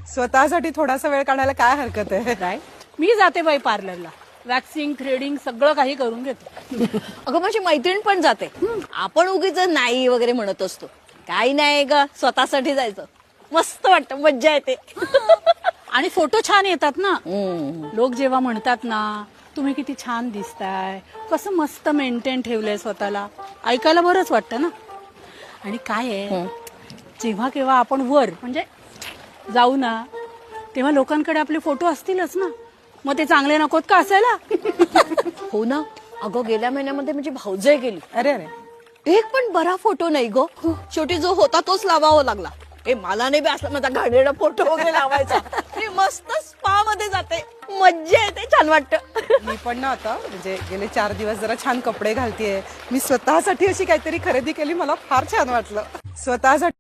स्वतःसाठी थोडासा वेळ काढायला काय हरकत आहे? काय मी जाते बाई पार्लरला, वॅक्सिंग थ्रेडिंग सगळं काही करून घेते. अगं माझी मैत्रीण पण जाते. आपण उगीच नाही वगैरे म्हणत असतो. काही नाही ग, स्वतःसाठी जायचं, मस्त वाटतं, मज्जा येते. आणि फोटो छान येतात ना. लोक जेव्हा म्हणतात ना तुम्ही किती छान दिसताय, कसं मस्त मेंटेन ठेवलंय स्वतःला, ऐकायला बरंच वाटतं ना. आणि काय आहे, जेव्हा केव्हा आपण वर म्हणजे जाऊ ना, तेव्हा लोकांकडे आपले फोटो असतीलच ना, मग ते चांगले नकोत का असायला? हो ना. अगं गेल्या महिन्यामध्ये माझी भाऊजाई गेली. अरे अरे, एक पण बरा फोटो नाही गो. शेवटी जो होता तोच लावावा लागला. मला नाही बी असला माझा घाणेरडा फोटो वगैरे लावायचा. मी मस्त स्पा मध्ये जाते, मज्जा येते, छान वाटतं. मी पण ना आता म्हणजे गेले 4 दिवस जरा छान कपडे घालतेय. मी स्वतःसाठी अशी काहीतरी खरेदी केली, मला फार छान वाटलं. स्वतःसाठी